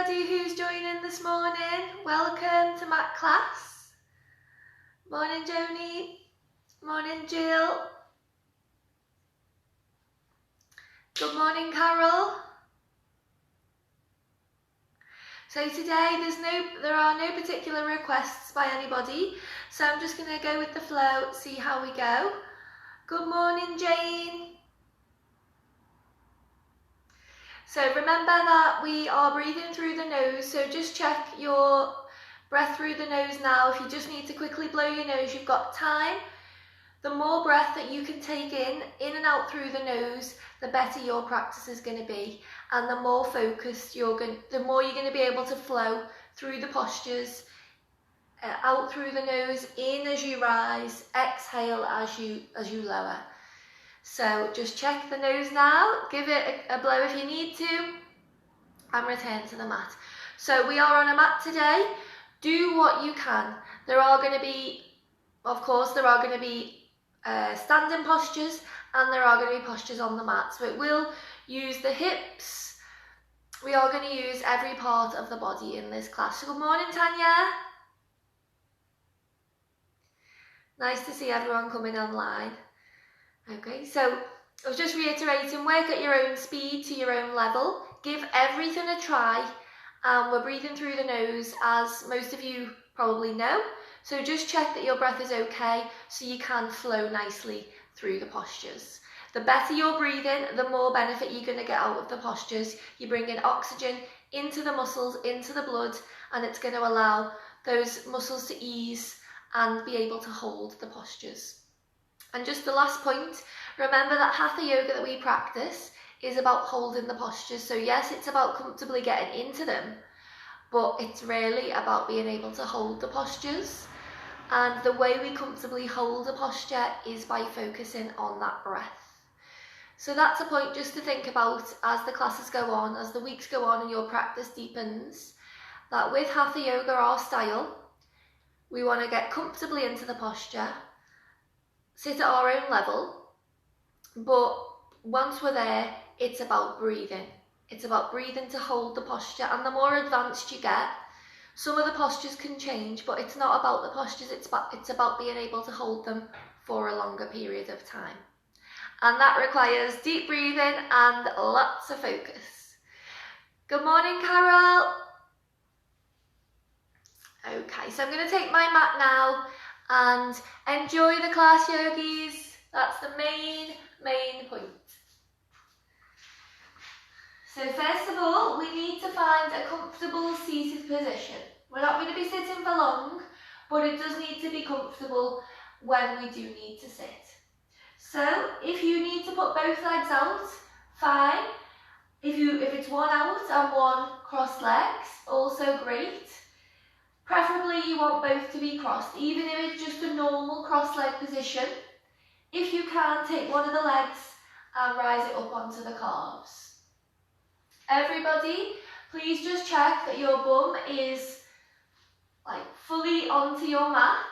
everybody who's joining this morning. Welcome to mat class. Morning Joni, morning Jill. Good morning Carol. So today there are no particular requests by anybody, so I'm just going to go with the flow, see how we go. Good morning Jane. So remember that we are breathing through the nose, so just check your breath through the nose now. If you just need to quickly blow your nose, you've got time. The more breath that you can take in and out through the nose, the better your practice is going to be, and the more focused the more you're going to be able to flow through the postures, out through the nose, in as you rise, exhale as you lower. So just check the nose now, give it a blow if you need to, and return to the mat. So we are on a mat today. Do what you can. There are going to be standing postures, and there are going to be postures on the mat. So it will use the hips. We are going to use every part of the body in this class. So good morning, Tanya. Nice to see everyone coming online. Okay, so I was just reiterating, work at your own speed to your own level. Give everything a try. We're breathing through the nose, as most of you probably know. So just check that your breath is okay so you can flow nicely through the postures. The better you're breathing, the more benefit you're going to get out of the postures. You bring in oxygen into the muscles, into the blood, and it's going to allow those muscles to ease and be able to hold the postures. And just the last point, remember that Hatha Yoga that we practice is about holding the postures. So yes, it's about comfortably getting into them, but it's really about being able to hold the postures. And the way we comfortably hold a posture is by focusing on that breath. So that's a point just to think about as the classes go on, as the weeks go on and your practice deepens, that with Hatha Yoga, our style, we want to get comfortably into the posture, sit at our own level, but once we're there, it's about breathing. It's about breathing to hold the posture, and the more advanced you get, some of the postures can change, but it's not about the postures, it's about being able to hold them for a longer period of time. And that requires deep breathing and lots of focus. Good morning, Carol. Okay, so I'm going to take my mat now and enjoy the class, yogis. That's the main point. So first of all, we need to find a comfortable seated position. We're not going to be sitting for long, but it does need to be comfortable when we do need to sit. So if you need to put both legs out, fine. If it's one out and one crossed legs, also great. Preferably you want both to be crossed, even if it's just a normal cross-leg position. If you can, take one of the legs and rise it up onto the calves. Everybody, please just check that your bum is fully onto your mat,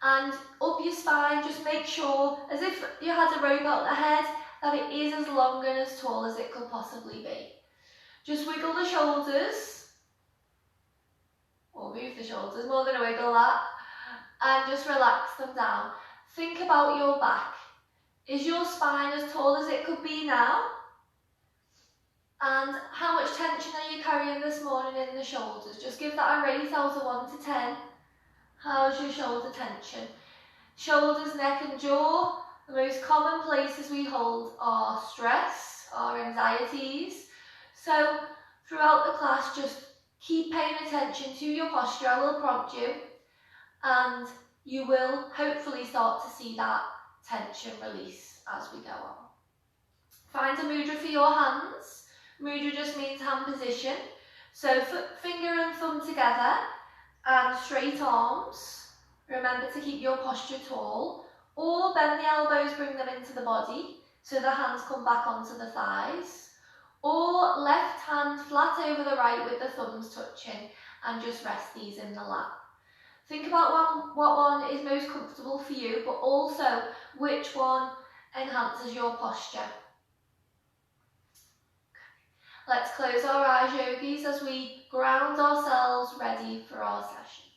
and up your spine. Just make sure, as if you had a rope out the head, that it is as long and as tall as it could possibly be. Just wiggle the shoulders. Or move the shoulders, more than a wiggle that, and just relax them down. Think about your back. Is your spine as tall as it could be now? And how much tension are you carrying this morning in the shoulders? Just give that a rate out of 1 to 10. How's your shoulder tension? Shoulders, neck and jaw, the most common places we hold are stress, our anxieties. So throughout the class, just keep paying attention to your posture. I will prompt you, and you will hopefully start to see that tension release as we go on. Find a mudra for your hands. Mudra just means hand position. So finger and thumb together and straight arms. Remember to keep your posture tall, or bend the elbows, bring them into the body so the hands come back onto the thighs. Or left hand flat over the right with the thumbs touching, and just rest these in the lap. Think about what one is most comfortable for you, but also which one enhances your posture. Let's close our eyes, yogis, as we ground ourselves ready for our session.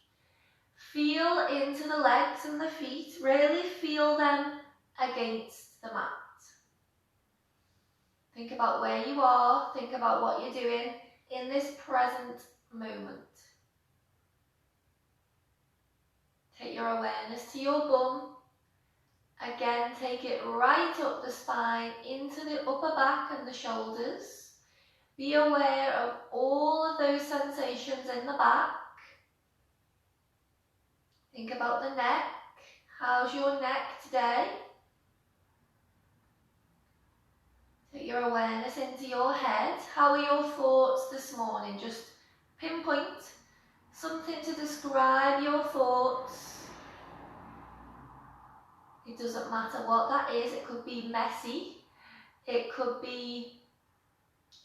Feel into the legs and the feet, really feel them against the mat. Think about where you are, think about what you're doing in this present moment. Take your awareness to your bum. Again, take it right up the spine, into the upper back and the shoulders. Be aware of all of those sensations in the back. Think about the neck. How's your neck today? Take your awareness into your head. How are your thoughts this morning? Just pinpoint something to describe your thoughts. It doesn't matter what that is. It could be messy. It could be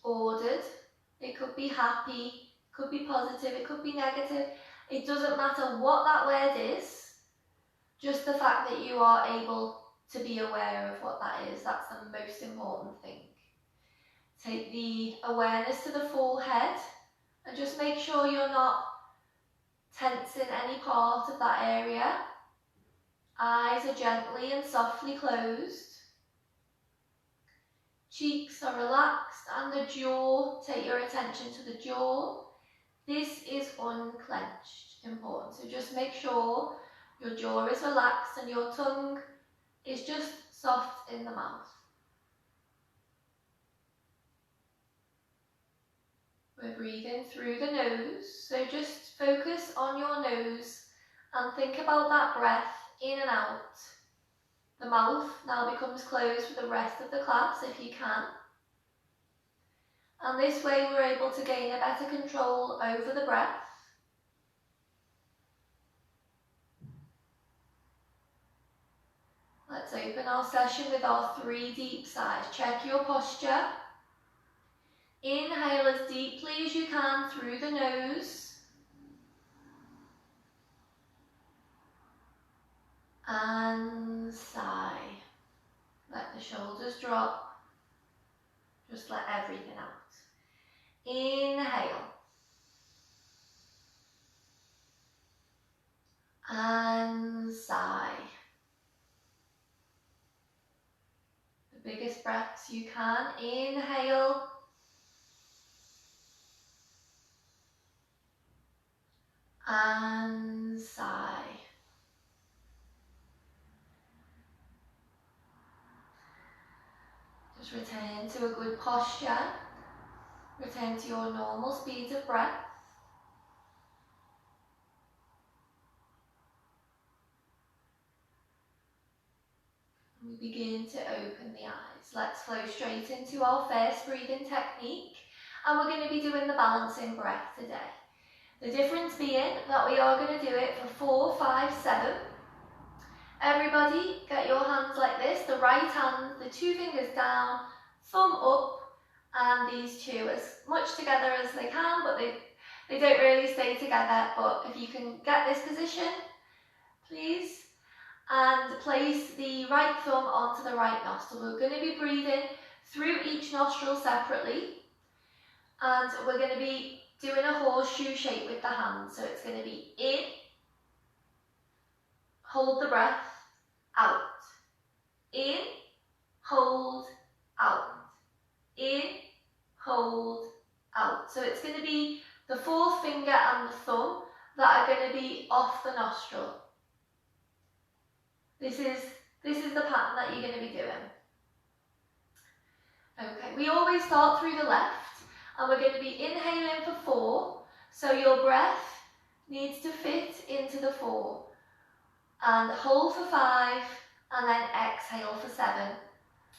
ordered. It could be happy. It could be positive. It could be negative. It doesn't matter what that word is. Just the fact that you are able to be aware of what that is. That's the most important thing. Take the awareness to the forehead and just make sure you're not tensing any part of that area. Eyes are gently and softly closed. Cheeks are relaxed and the jaw, take your attention to the jaw. This is unclenched, important. So just make sure your jaw is relaxed and your tongue is just soft in the mouth. We're breathing through the nose, so just focus on your nose and think about that breath in and out. The mouth now becomes closed for the rest of the class if you can. And this way we're able to gain a better control over the breath. Let's open our session with our 3 deep sighs. Check your posture. Inhale as deeply as you can through the nose. And sigh. Let the shoulders drop. Just let everything out. Inhale. And sigh. The biggest breaths you can. Inhale. And sigh. Just return to a good posture. Return to your normal speed of breath. And we begin to open the eyes. Let's flow straight into our first breathing technique. And we're going to be doing the balancing breath today. The difference being that we are going to do it for 4, 5, 7. Everybody get your hands like this, the right hand, the 2 fingers down, thumb up, and these 2 as much together as they can, but they don't really stay together. But if you can get this position, please, and place the right thumb onto the right nostril. We're going to be breathing through each nostril separately, and we're going to be doing a horseshoe shape with the hands. So it's going to be in, hold the breath, out, in, hold, out, in, hold, out. So it's going to be the 4th finger and the thumb that are going to be off the nostril. This is the pattern that you're going to be doing. Okay, we always start through the left. And we're going to be inhaling for 4, so your breath needs to fit into the 4. And hold for 5, and then exhale for 7.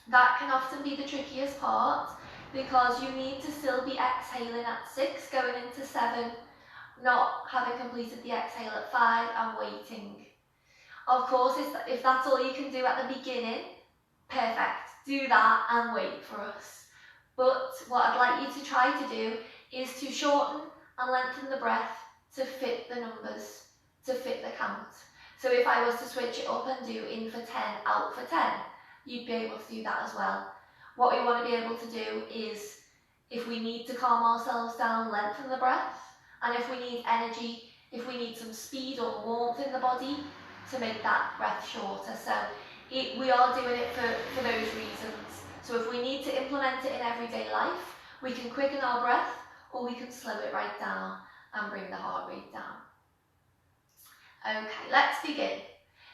That can often be the trickiest part, because you need to still be exhaling at 6, going into 7, not having completed the exhale at 5 and waiting. Of course, if that's all you can do at the beginning, perfect. Do that and wait for us. But what I'd like you to try to do is to shorten and lengthen the breath to fit the numbers, to fit the count. So if I was to switch it up and do in for 10, out for 10, you'd be able to do that as well. What we want to be able to do is If we need to calm ourselves down, lengthen the breath. And if we need energy, if we need some speed or warmth in the body, to make that breath shorter. So we are doing it for those reasons. So if we need to implement it in everyday life, we can quicken our breath, or we can slow it right down and bring the heart rate down. Okay, let's begin.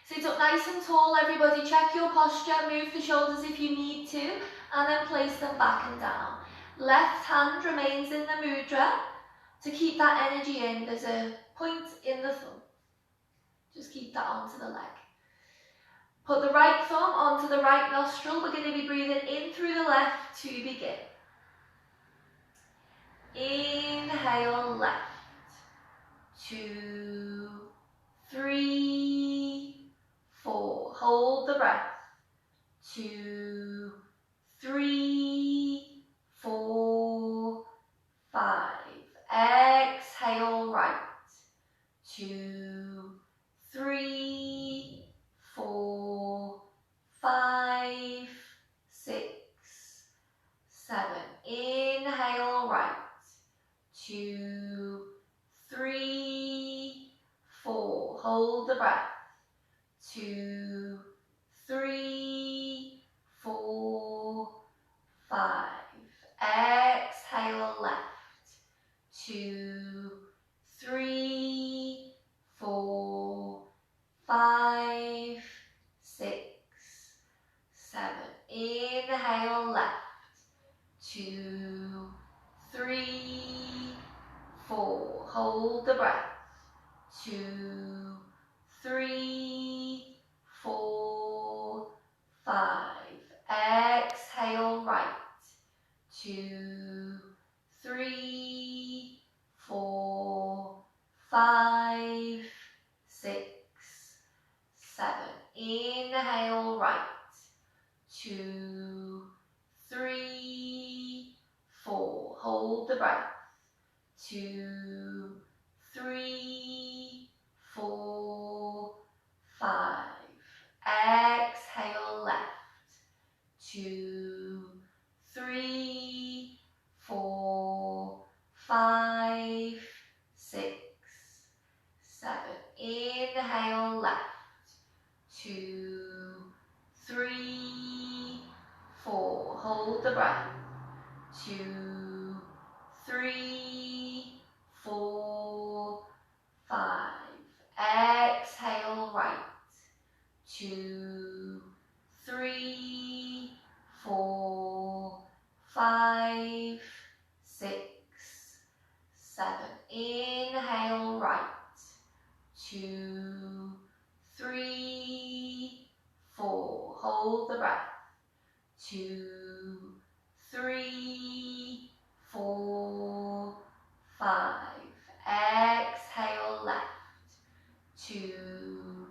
Sit up nice and tall, everybody. Check your posture, move the shoulders if you need to, and then place them back and down. Left hand remains in the mudra. To keep that energy in, there's a point in the thumb. Just keep that onto the leg. Put the right thumb onto the right nostril. We're going to be breathing in through the left to begin. Inhale left. 2, 3, 4. Hold the breath. 2, 3, 4, 5. Exhale right. 2, 3, 4, 5, 6, 7. Inhale right. 2, 3, 4. Hold the breath. 2, 3, 4, 5. Exhale left. 2, 3, 4, 5, 6, 7. Inhale left. 2, 3, 4. Hold the breath. 2, 3, 4, 5. Exhale right. 2, 3, 4, 5, 6, 7. Inhale right. 2, 3, 4. Hold the breath. 2, 3, 4, 5. Exhale left. 2, 3, 4, 5, 6, 7. Inhale left. 2, 3, 4. Hold the breath. 2, 3, 4, 5. Exhale right. 2, 3, 4, 5, 6, 7. Inhale right. 2, 3, 4. Hold the breath. 2, 3, 4, 5. Exhale left. 2,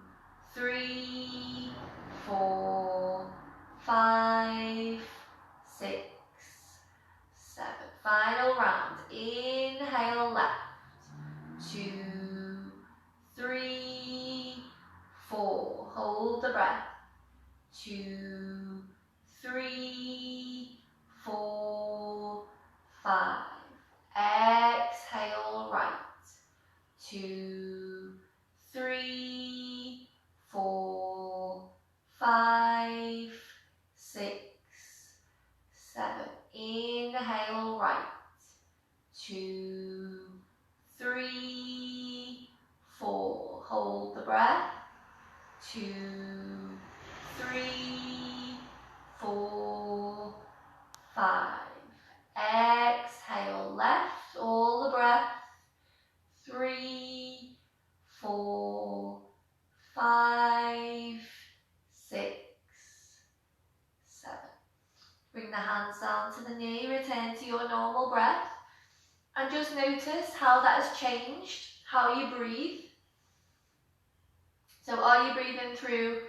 3, 4, 5, 6, 7. Final round. Inhale left. 2, 3, 4. Hold the breath. 2, 3, 4, 5. Exhale right. 2, 3, 4, 5, 6, 7. Inhale right. 2, 3, 4. Hold the breath. 2, 3, 4, 5. Exhale left. All the breath. 3, 4, 5, 6, 7. Bring the hands down to the knee. Return to your normal breath. And just notice how that has changed, how you breathe. So are you breathing through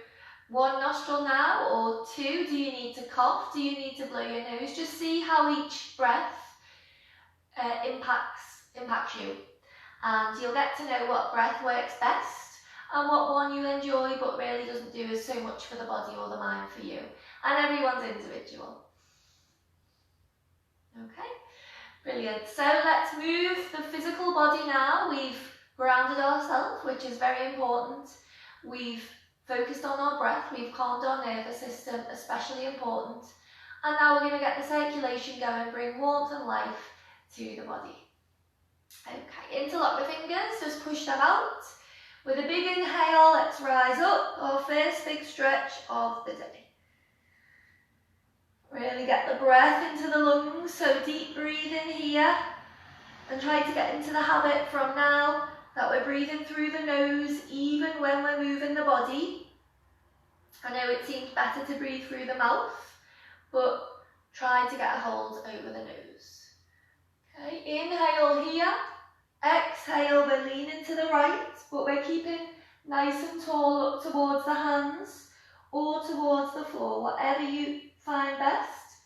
one nostril now, or two? Do you need to cough? Do you need to blow your nose? Just see how each breath impacts you. And you'll get to know what breath works best and what one you enjoy but really doesn't do as so much for the body or the mind for you. And everyone's individual. Okay, Brilliant. So let's move the physical body now. We've grounded ourselves, which is very important. We've focused on our breath. We've calmed our nervous system, especially important. And now we're going to get the circulation going, bring warmth and life to the body. Okay, interlock the fingers, just push them out. With a big inhale, let's rise up, our first big stretch of the day. Really get the breath into the lungs, so deep breathing here. And try to get into the habit from now that we're breathing through the nose even when we're moving the body. I know it seems better to breathe through the mouth, but try to get a hold over the nose. Okay, inhale here, exhale, we're leaning to the right, but we're keeping nice and tall up towards the hands or towards the floor, whatever you find best.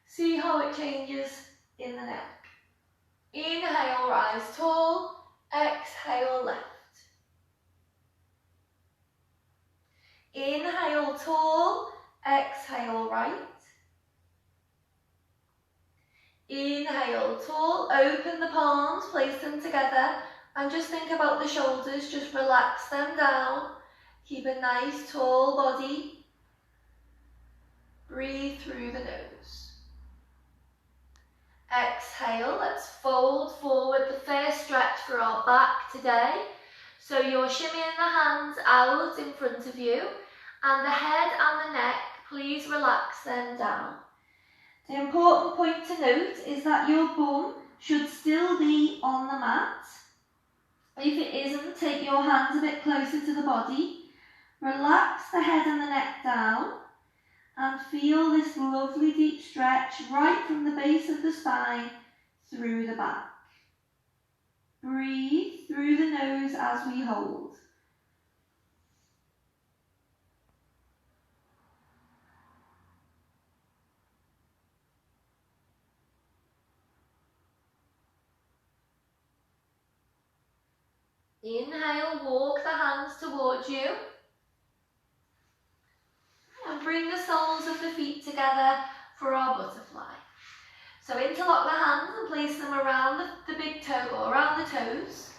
See how it changes in the neck. Inhale, rise tall, exhale, left. Inhale, tall, exhale, right. Inhale, tall, open the palms, place them together, and just think about the shoulders, just relax them down. Keep a nice, tall body. Breathe through the nose. Exhale, let's fold forward, the first stretch for our back today. So you're shimmying the hands out in front of you, and the head and the neck, please relax them down. The important point to note is that your bum should still be on the mat. If it isn't, take your hands a bit closer to the body. Relax the head and the neck down and feel this lovely deep stretch right from the base of the spine through the back. Breathe through the nose as we hold. Inhale, walk the hands towards you. And bring the soles of the feet together for our butterfly. So interlock the hands and place them around the big toe or around the toes.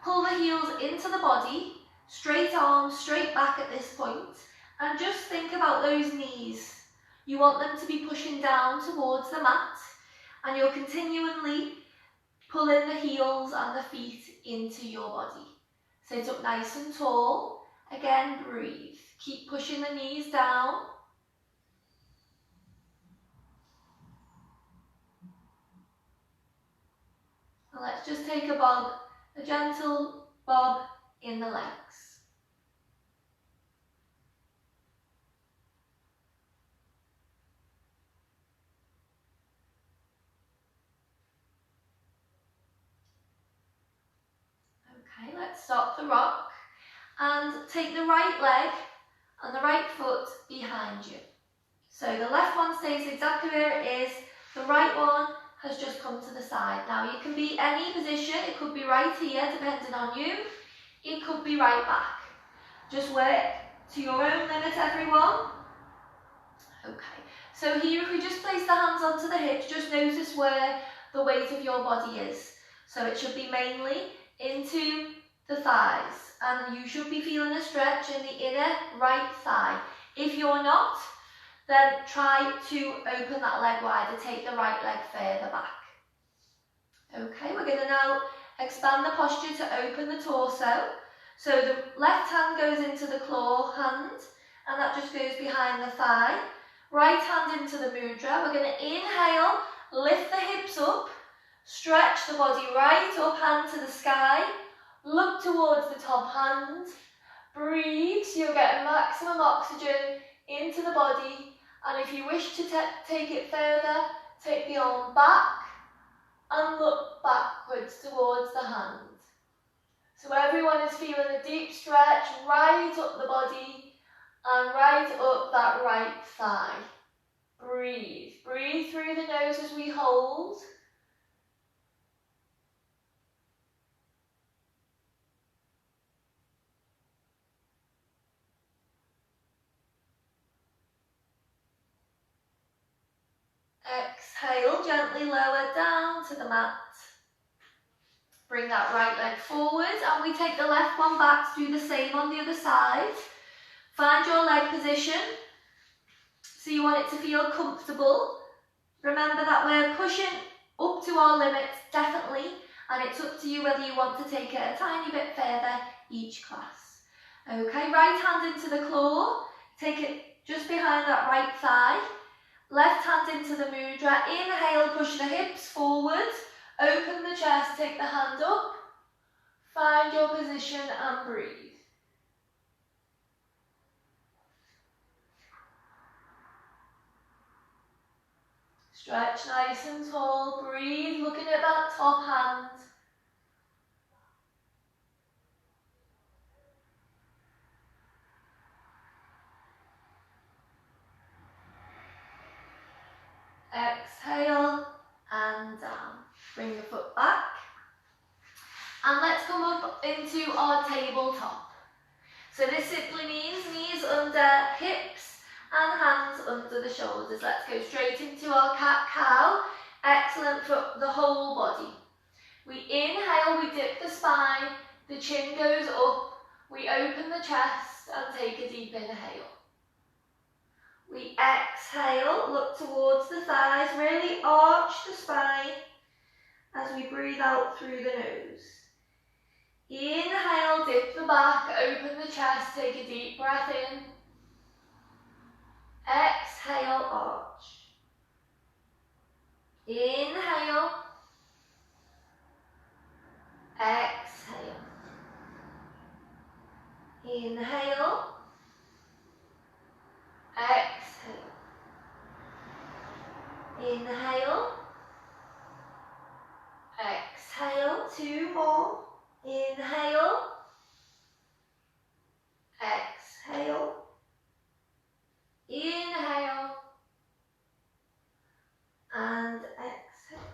Pull the heels into the body, straight arms, straight back at this point. And just think about those knees. You want them to be pushing down towards the mat. And you're continually pulling the heels and the feet into your body. Sit up nice and tall. Again, breathe. Keep pushing the knees down. And let's just take a bob, a gentle bob in the legs. Okay, let's stop the rock and take the right leg and the right foot behind you. So the left one stays exactly where it is, the right one has just come to the side. Now you can be any position, it could be right here depending on you, it could be right back. Just work to your own limit, everyone. Okay, so here if we just place the hands onto the hips, just notice where the weight of your body is. So it should be mainly into the thighs, and you should be feeling a stretch in the inner right thigh. If you're not, then try to open that leg wider, take the right leg further back. Okay, we're going to now expand the posture to open the torso. So the left hand goes into the claw hand, and that just goes behind the thigh. Right hand into the mudra. We're going to inhale, lift the hips up, stretch the body right up, hand to the sky. Look towards the top hand. Breathe, so you're getting maximum oxygen into the body. And if you wish to take it further, take the arm back and look backwards towards the hand. So everyone is feeling a deep stretch right up the body and right up that right thigh. Breathe. Breathe through the nose as we hold. Exhale, gently lower down to the mat. Bring that right leg forward and we take the left one back to do the same on the other side. Find your leg position. So you want it to feel comfortable. Remember that we're pushing up to our limits, definitely, and it's up to you whether you want to take it a tiny bit further each class. Okay, right hand into the claw, take it just behind that right thigh. Left hand into the mudra, inhale, push the hips forward, open the chest, take the hand up, find your position and breathe. Stretch nice and tall, breathe, looking at that top hand. Exhale and down. Bring the foot back. And let's come up into our tabletop. So this simply means knees under hips and hands under the shoulders. Let's go straight into our cat-cow. Excellent for the whole body. We inhale, we dip the spine, the chin goes up, we open the chest and take a deep inhale. We exhale, look towards the thighs, really arch the spine as we breathe out through the nose. Inhale, dip the back, open the chest, take a deep breath in. Exhale, arch. Inhale. Exhale. Inhale. Exhale. Inhale. Exhale. Two more. Inhale. Exhale. Inhale. And exhale.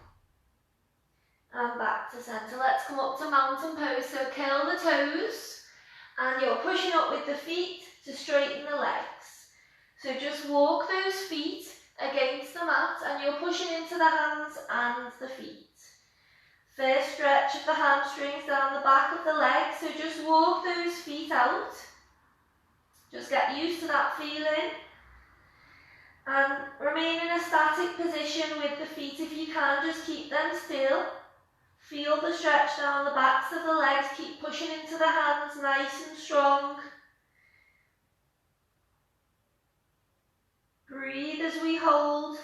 And back to centre. Let's come up to mountain pose. So curl the toes. And you're pushing up with the feet to straighten the legs. So just walk those feet against the mat and you're pushing into the hands and the feet. First stretch of the hamstrings down the back of the leg. So just walk those feet out. Just get used to that feeling. And remain in a static position with the feet if you can. Just keep them still. Feel the stretch down the backs of the legs. Keep pushing into the hands nice and strong. Breathe as we hold.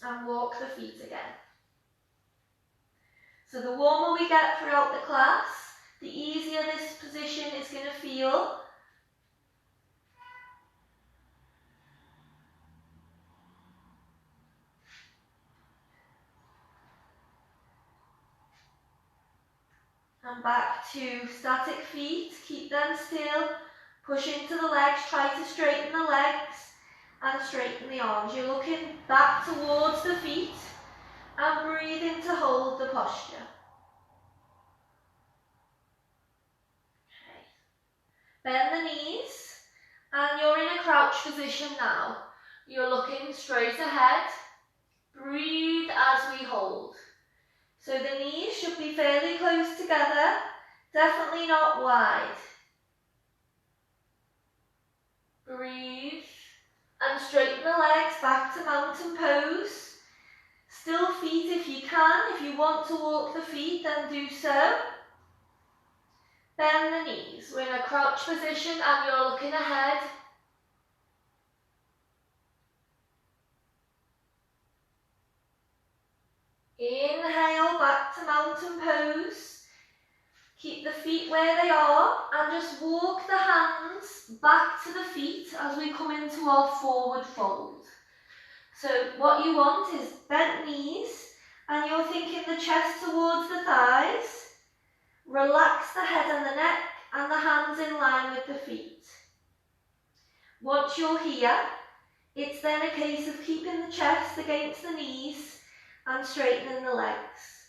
And walk the feet again. So the warmer we get throughout the class, the easier this position is going to feel. And back to static feet, keep them still, push into the legs, try to straighten the legs and straighten the arms. You're looking back towards the feet and breathe in to hold the posture. Okay. Bend the knees and you're in a crouch position now. You're looking straight ahead. Breathe as we hold. So the knees should be fairly close together, definitely not wide. Breathe and straighten the legs back to mountain pose. Still feet if you can. If you want to walk the feet, then do so. Bend the knees. We're in a crouch position and you're looking ahead. Inhale back to mountain pose. Keep the feet where they are and just walk the hands back to the feet as we come into our forward fold. So what you want is bent knees and you're thinking the chest towards the thighs. Relax the head and the neck and the hands in line with the feet. Once you're here, it's then a case of keeping the chest against the knees and straightening the legs,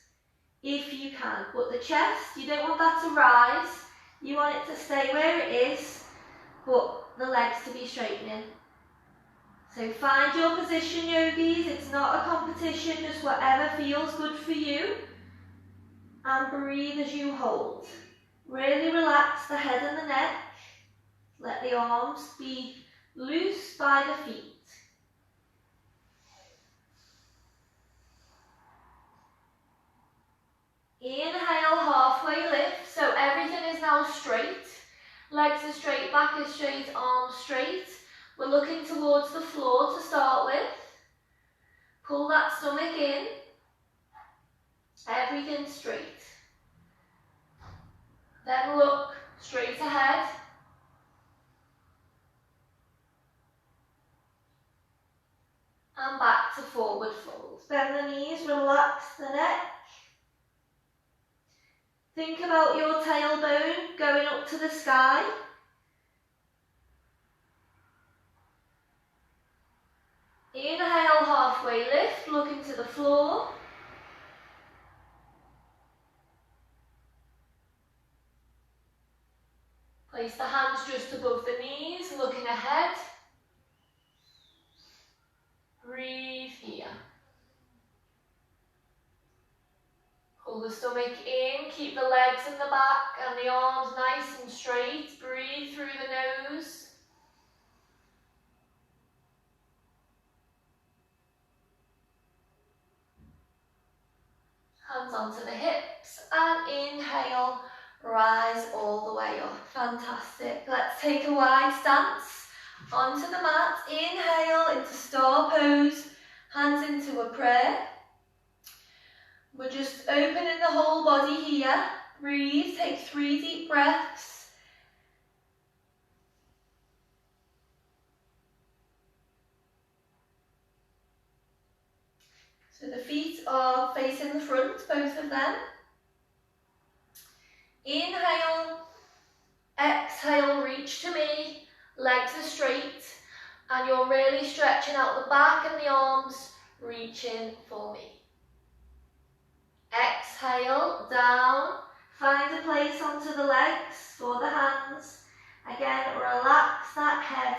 if you can. But the chest, you don't want that to rise, you want it to stay where it is, but the legs to be straightening. So find your position, yogis. It's not a competition, just whatever feels good for you. And breathe as you hold. Really relax the head and the neck. Let the arms be loose by the feet. Inhale, halfway lift. So everything is now straight. Legs are straight, back is straight, arms straight. We're looking towards the floor to start with. Pull that stomach in. Everything straight. Then look straight ahead. And back to forward fold. Bend the knees, relax the neck. Think about your tailbone going up to the sky. Inhale, halfway lift, looking to the floor. Place the hands just above the knees, looking ahead. Breathe here. Pull the stomach in, keep the legs in the back and the arms nice and straight. Breathe through the nose. Hands onto the hips and inhale, rise all the way up. Fantastic. Let's take a wide stance onto the mat. Inhale into star pose, hands into a prayer. We're just opening the whole body here. Breathe, take 3 deep breaths. So the feet are facing the front, both of them. Inhale, exhale, reach to me. Legs are straight and you're really stretching out the back and the arms, reaching for me. Exhale, down. Find a place onto the legs for the hands. Again, relax that head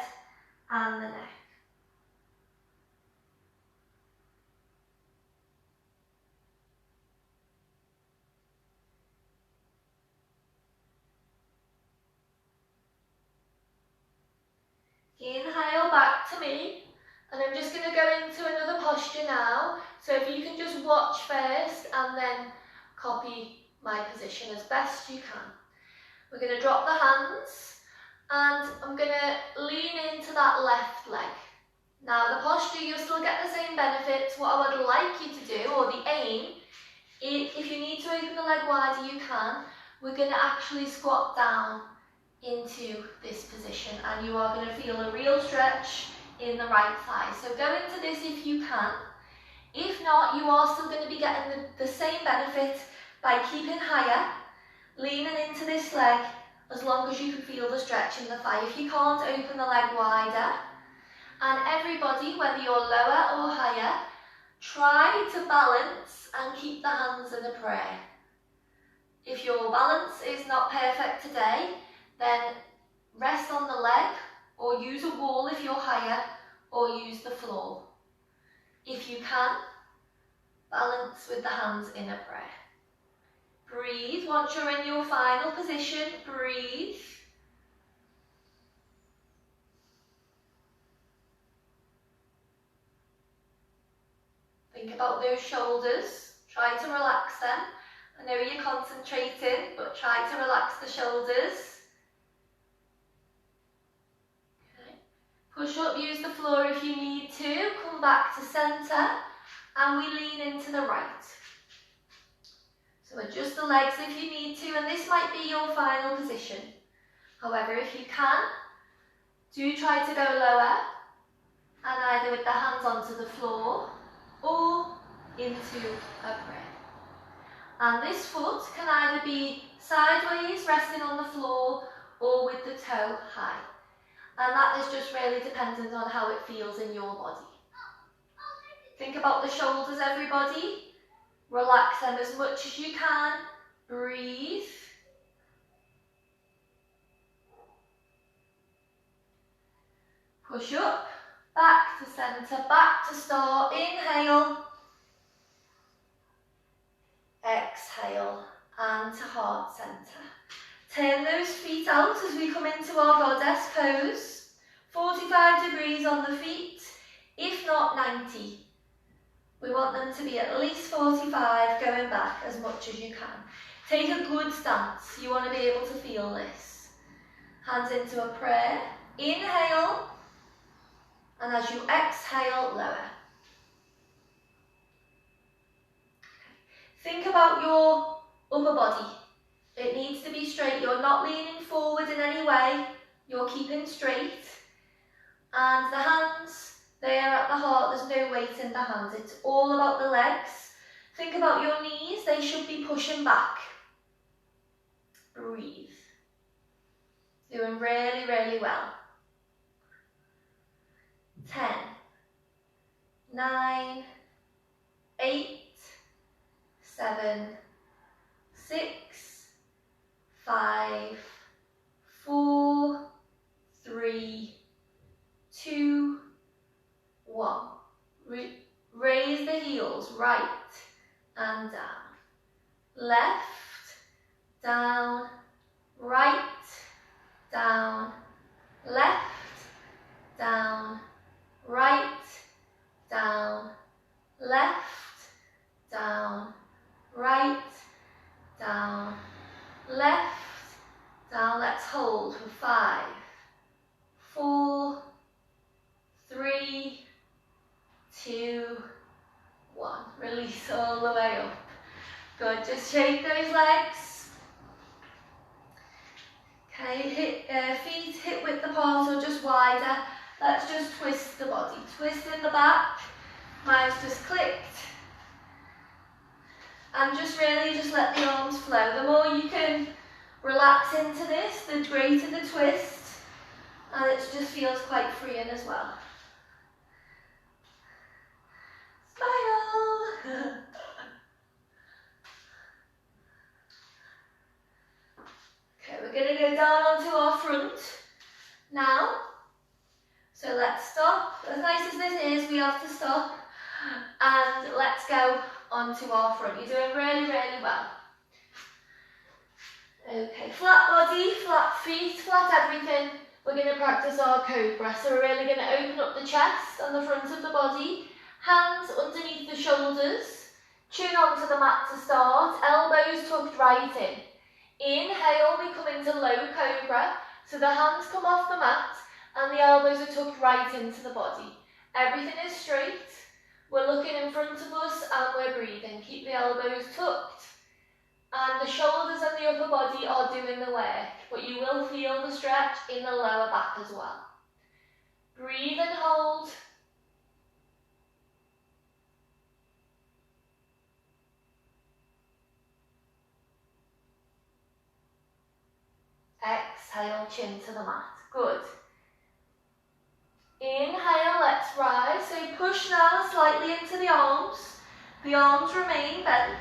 and the neck. Inhale back to me, and I'm just going to go into another posture now. So if you can just watch first and then copy my position as best you can. We're going to drop the hands and I'm going to lean into that left leg. Now the posture, you'll still get the same benefits. What I would like you to do, or the aim, if you need to open the leg wider you can. We're going to actually squat down into this position and you are going to feel a real stretch in the right thigh. So go into this if you can. If not, you are still going to be getting the same benefit by keeping higher, leaning into this leg as long as you can feel the stretch in the thigh. If you can't, open the leg wider. And everybody, whether you're lower or higher, try to balance and keep the hands in a prayer. If your balance is not perfect today, then rest on the leg or use a wall if you're higher, or use the floor. If you can, balance with the hands in a prayer. Breathe. Once you're in your final position, breathe. Think about those shoulders. Try to relax them. I know you're concentrating, but try to relax the shoulders. Push up, use the floor if you need to. Come back to centre and we lean into the right. So adjust the legs if you need to, and this might be your final position. However, if you can, do try to go lower and either with the hands onto the floor or into a prayer. And this foot can either be sideways, resting on the floor, or with the toe high. And that is just really dependent on how it feels in your body. Think about the shoulders, everybody. Relax them as much as you can. Breathe. Push up. back to centre, back to start. Inhale, exhale, and to heart centre. Turn those feet out as we come into our goddess pose. 45 degrees on the feet, if not 90. We want them to be at least 45, going back as much as you can. Take a good stance. You want to be able to feel this. Hands into a prayer. Inhale, and as you exhale, lower. Think about your upper body. It needs to be straight. You're not leaning forward in any way. You're keeping straight. And the hands, they are at the heart. There's no weight in the hands. It's all about the legs. Think about your knees. They should be pushing back. Breathe. Doing really, really well. 10, 9, 8, 7, 6, 5, 4, 3, 2, 1. Raise the heels right and down. Left, down, right, down, left, down, right, down, left, down, right, down, left, down. Let's hold for 5, 4, 3, 2, 1. Release all the way up. Good, just shake those legs. Okay, feet hip width apart or just wider. Let's just twist the body. Twist in the back. Mine's just clicked. And just really just let the arms flow. The more you can relax into this, the greater the twist. And it just feels quite freeing as well. Smile! Okay, we're going to go down onto our front now. So let's stop. As nice as this is, we have to stop. And let's go onto our front. You're doing really, really well. Okay, flat body, flat feet, flat everything. We're going to practice our cobra. So we're really going to open up the chest and the front of the body. Hands underneath the shoulders. Chin onto the mat to start. Elbows tucked right in. Inhale, we come into low cobra. So the hands come off the mat and the elbows are tucked right into the body. Everything is straight. We're looking in front of us and we're breathing. Keep the elbows tucked. And the shoulders and the upper body are doing the work, but you will feel the stretch in the lower back as well. Breathe and hold. Exhale, chin to the mat. Good. Inhale, let's rise. So push now slightly into the arms. The arms remain bent,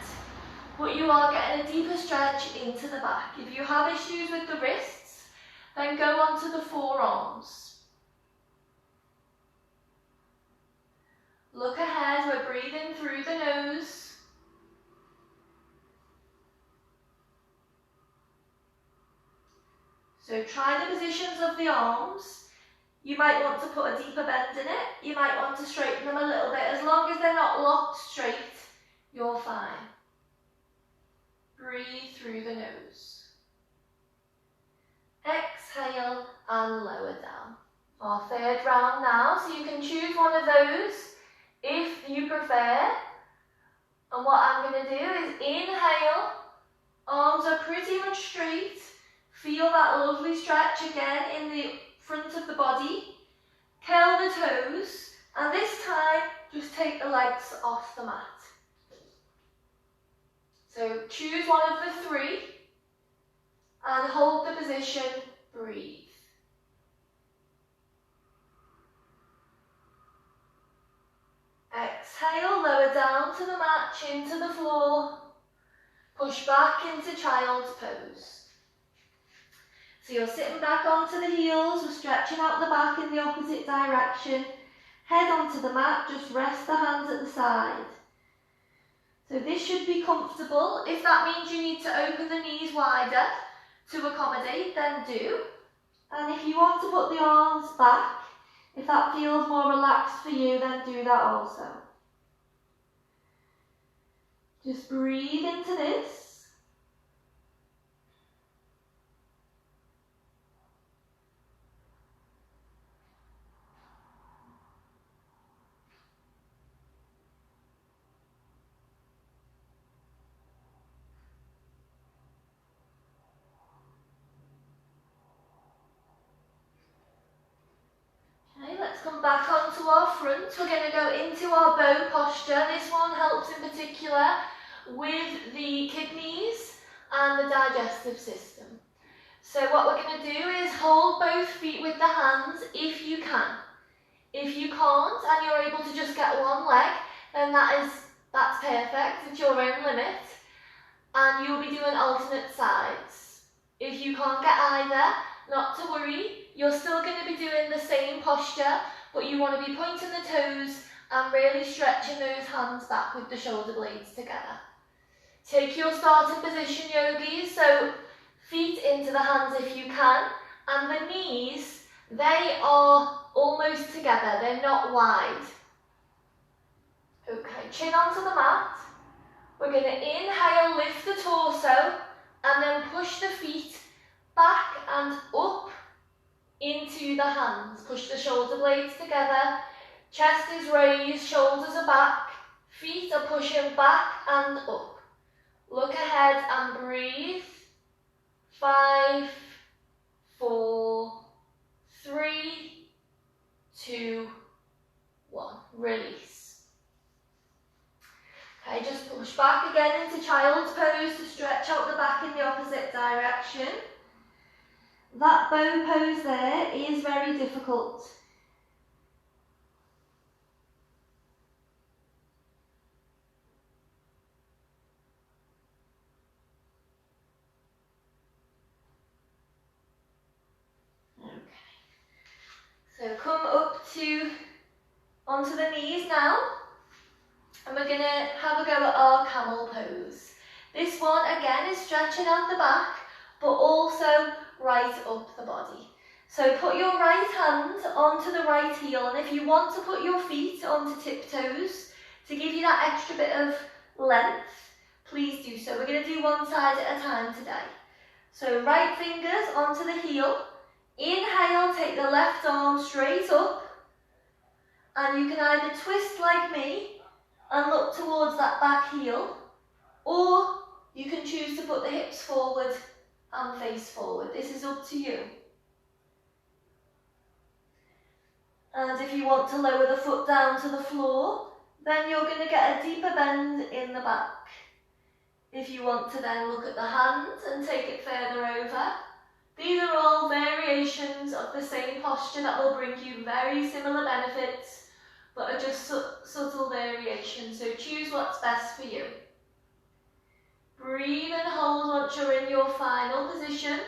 but you are getting a deeper stretch into the back. If you have issues with the wrists, then go on to the forearms. Look ahead, we're breathing through the nose. So try the positions of the arms. You might want to put a deeper bend in it. You might want to straighten them a little bit. As long as they're not locked straight, you're fine. Breathe through the nose. Exhale and lower down. Our third round now, so you can choose one of those if you prefer. And what I'm going to do is inhale, arms are pretty much straight. Feel that lovely stretch again in the front of the body. Curl the toes, and this time just take the legs off the mat. So choose one of the three and hold the position, breathe. Exhale, lower down to the mat, chin to the floor. Push back into child's pose. So you're sitting back onto the heels, we're stretching out the back in the opposite direction. Head onto the mat, just rest the hands at the side. So this should be comfortable. If that means you need to open the knees wider to accommodate, then do. And if you want to put the arms back, if that feels more relaxed for you, then do that also. Just breathe into this. Okay, let's come back onto our front. We're going to go into our bow posture. This one helps in particular with the kidneys and the digestive system. So what we're going to do is hold both feet with the hands if you can. If you can't and you're able to just get one leg, then that's perfect, it's your own limit. And you'll be doing alternate sides. If you can't get either, not to worry, you're still going to be doing the same posture, but you want to be pointing the toes and really stretching those hands back with the shoulder blades together. Take your starting position, yogis, so feet into the hands if you can, and the knees, they are almost together, they're not wide. Okay, chin onto the mat. We're going to inhale, lift the torso, and then push the feet back and up into the hands. Push the shoulder blades together, chest is raised, shoulders are back, feet are pushing back and up. Look ahead and breathe. 5, 4, 3, 2, 1. Release. Okay, just push back again into child's pose to stretch out the back in the opposite direction. That bow pose there is very difficult. So come up onto the knees now, and we're going to have a go at our camel pose. This one again is stretching out the back, but also right up the body. So put your right hand onto the right heel, and if you want to put your feet onto tiptoes to give you that extra bit of length, please do so. We're going to do one side at a time today. So right fingers onto the heel. Inhale, take the left arm straight up, and you can either twist like me and look towards that back heel, or you can choose to put the hips forward and face forward. This is up to you. And if you want to lower the foot down to the floor, then you're going to get a deeper bend in the back. If you want to then look at the hands and take it further over, these are all variations of the same posture that will bring you very similar benefits, but are just subtle variations, so choose what's best for you. Breathe and hold once you're in your final position.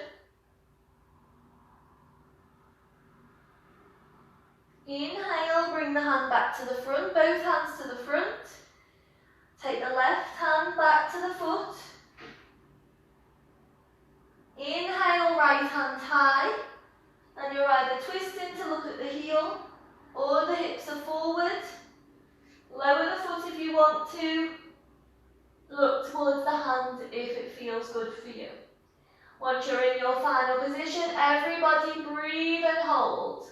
Inhale, bring the hand back to the front, both hands to the front. Take the left hand back to the foot. Inhale, right hand high, and you're either twisting to look at the heel or the hips are forward. Lower the foot if you want to. Look towards the hand if it feels good for you. Once you're in your final position, everybody breathe and hold.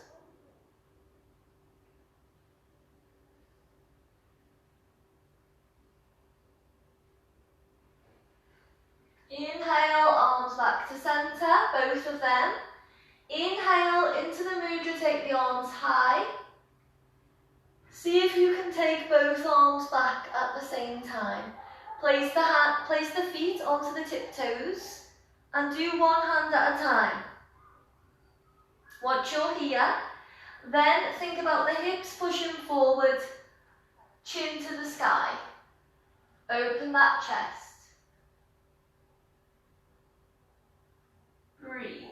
Inhale, arms back to centre, both of them. Inhale into the mudra, take the arms high. See if you can take both arms back at the same time. Place the feet onto the tiptoes and do one hand at a time. Once you're here, then think about the hips pushing forward, chin to the sky. Open that chest. Breathe.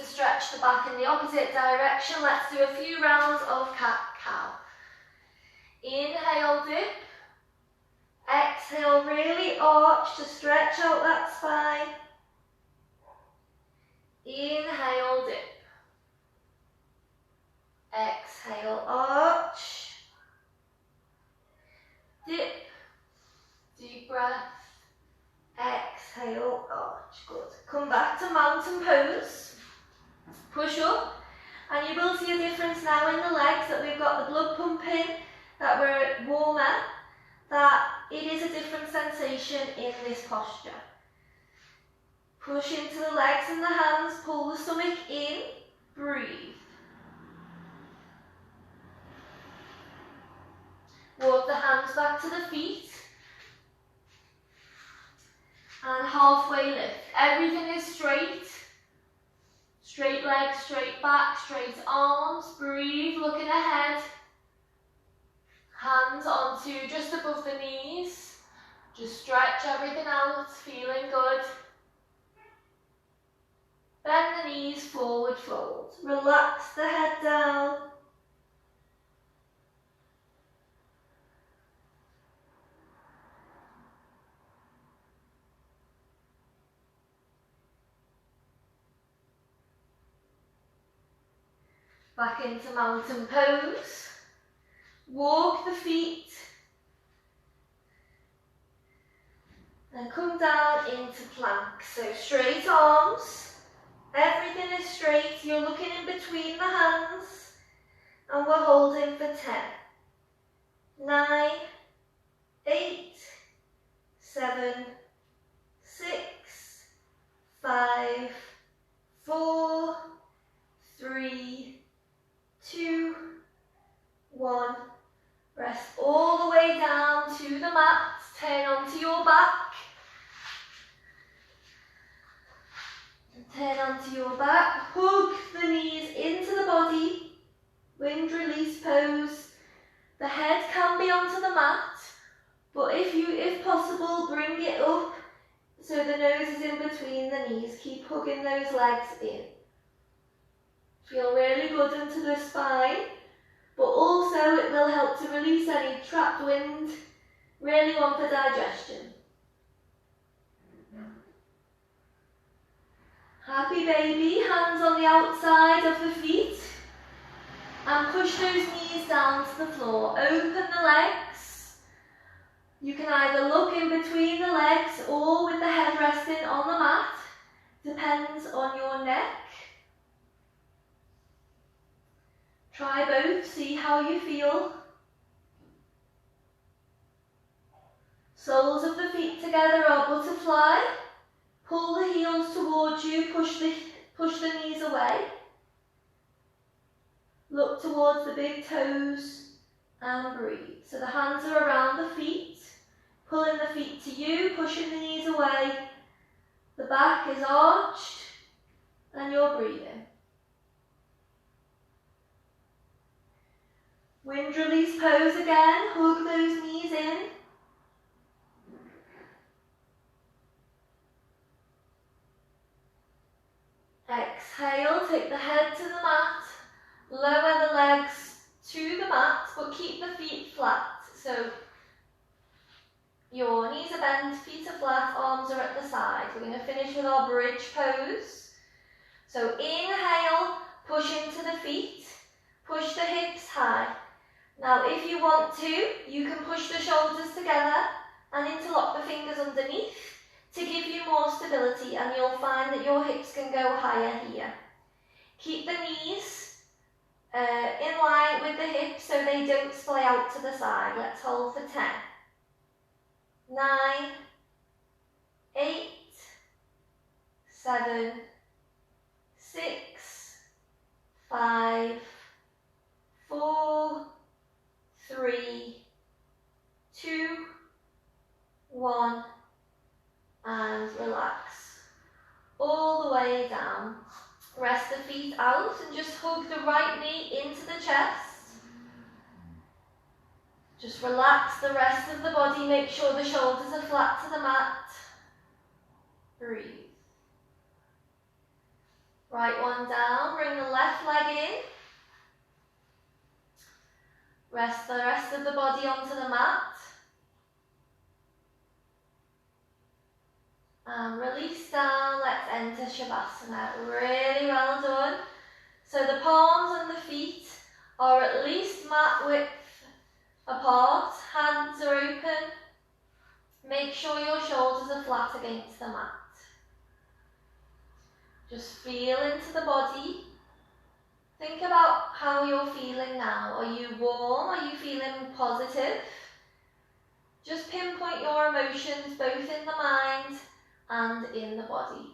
to stretch the back in the opposite direction. Let's do a few rounds of cat-cow. Inhale, dip. Exhale, really arch to stretch out that spine. Inhale, dip. Exhale, arch. Dip. Deep breath. Exhale, arch. Good. Come back to mountain pose. Push up. And you will see a difference now in the legs, that we've got the blood pumping, that we're warmer, that it is a different sensation in this posture. Push into the legs and the hands, pull the stomach in, breathe. Walk the hands back to the feet. And halfway lift. Everything is straight. Straight legs, straight back, straight arms. Breathe, looking ahead. Hands onto just above the knees. Just stretch everything out, feeling good. Bend the knees, forward fold. Relax the head down. Back into mountain pose. Walk the feet. And come down into plank. So straight arms. Everything is straight. You're looking in between the hands. And we're holding for 10. 9, 8, 7, 6, 5, 4, 3, 2, 1. Rest all the way down to the mat. Turn onto your back. Turn onto your back. Hug the knees into the body. Wind release pose. The head can be onto the mat, but if possible, bring it up so the nose is in between the knees. Keep hugging those legs in. Feel really good into the spine, but also it will help to release any trapped wind. Really one for digestion. Happy baby, hands on the outside of the feet. And push those knees down to the floor. Open the legs. You can either look in between the legs or with the head resting on the mat. Depends on your neck. Try both, see how you feel. Soles of the feet together are butterfly. Pull the heels towards you, push the knees away. Look towards the big toes and breathe. So the hands are around the feet, pulling the feet to you, pushing the knees away. The back is arched and you're breathing. Wind release pose again, hug those knees in. Exhale, take the head to the mat. Lower the legs to the mat, but keep the feet flat. So your knees are bent, feet are flat, arms are at the side. We're going to finish with our bridge pose. So inhale, push into the feet, push the hips high. Now if you want to, you can push the shoulders together and interlock the fingers underneath to give you more stability, and you'll find that your hips can go higher here. Keep the knees in line with the hips so they don't splay out to the side. Let's hold for 10. 9, 8, 7, 6, 5, 4, 3, 2, 1, and relax. All the way down. Rest the feet out and just hug the right knee into the chest. Just relax the rest of the body. Make sure the shoulders are flat to the mat. Breathe. Right one down, bring the left leg in. Rest the rest of the body onto the mat. And release down, let's enter Shavasana. Really well done. So the palms and the feet are at least mat width apart, hands are open. Make sure your shoulders are flat against the mat. Just feel into the body. Think about how you're feeling now. Are you warm? Are you feeling positive? Just pinpoint your emotions both in the mind and in the body.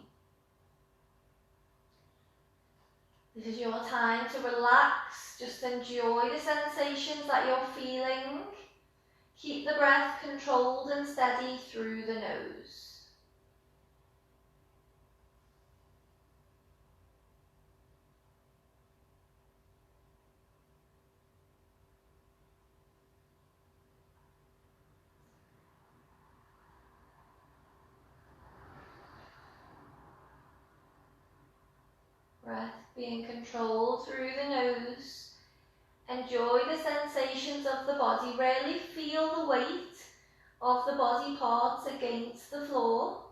This is your time to relax. Just enjoy the sensations that you're feeling. Keep the breath controlled and steady through the nose. Breath being controlled through the nose. Enjoy the sensations of the body. Really feel the weight of the body parts against the floor.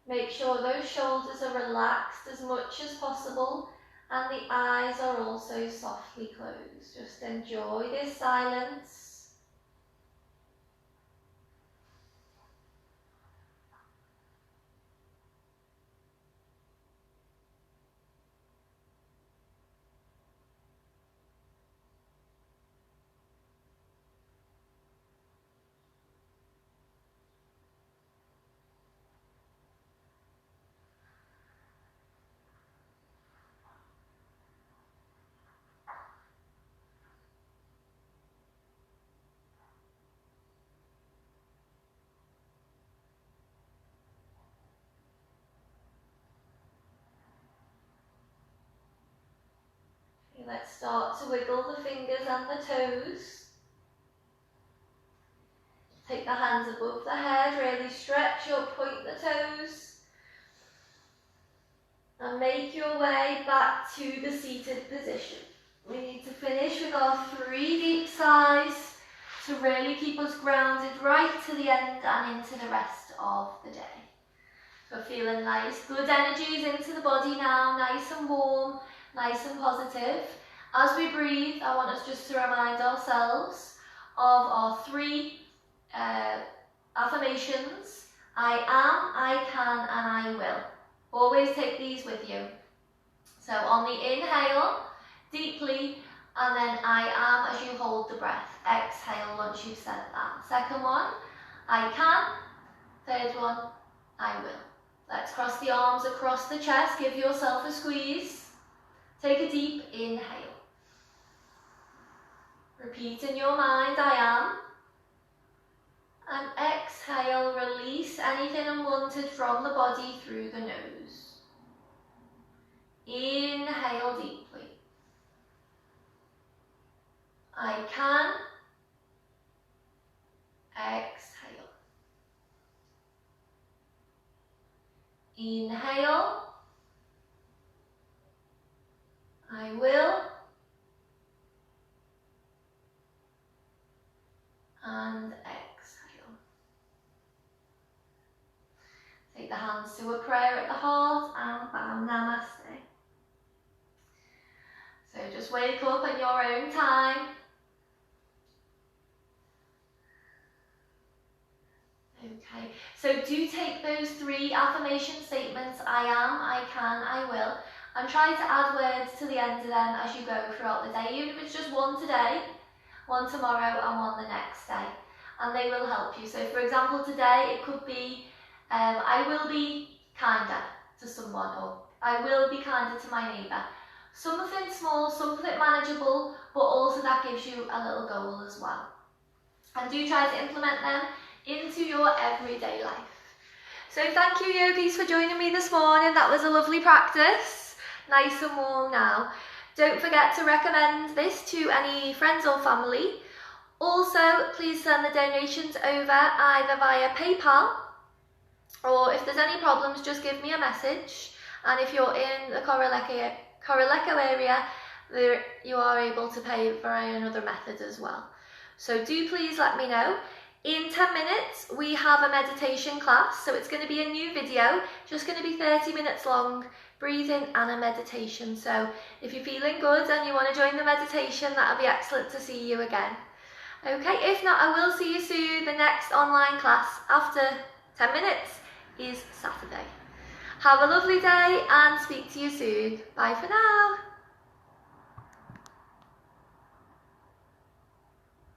Make sure those shoulders are relaxed as much as possible and the eyes are also softly closed. Just enjoy this silence. Let's start to wiggle the fingers and the toes. Take the hands above the head, really stretch up, point the toes. And make your way back to the seated position. We need to finish with our 3 deep sighs to really keep us grounded right to the end and into the rest of the day. So feeling nice, good energies into the body now, nice and warm, nice and positive. As we breathe, I want us just to remind ourselves of our 3 affirmations. I am, I can, and I will. Always take these with you. So on the inhale, deeply, and then I am as you hold the breath. Exhale once you've said that. Second one, I can. Third one, I will. Let's cross the arms across the chest. Give yourself a squeeze. Take a deep inhale. Repeat in your mind, I am. And exhale, release anything unwanted from the body through the nose. Inhale deeply. I can. Exhale. Inhale. I will. And exhale. Take the hands to a prayer at the heart and bow. Namaste. So just wake up at your own time. Okay, so do take those 3 affirmation statements, I am, I can, I will, and try to add words to the end of them as you go throughout the day, even if it's just one today, one tomorrow and one the next day, and they will help you. So for example, today it could be, I will be kinder to someone, or I will be kinder to my neighbour. Something small, something manageable, but also that gives you a little goal as well. And do try to implement them into your everyday life. So thank you yogis for joining me this morning. That was a lovely practice. Nice and warm now. Don't forget to recommend this to any friends or family. Also, please send the donations over either via PayPal, or if there's any problems, just give me a message And if you're in the Coraleco area, you are able to pay via another method as well. So do please let me know. In 10 minutes, we have a meditation class. So it's going to be a new video, just going to be 30 minutes long, breathing and a meditation. So if you're feeling good and you want to join the meditation, that'll be excellent to see you again. Okay, if not, I will see you soon. The next online class after 10 minutes is Saturday. Have a lovely day and speak to you soon. Bye for now.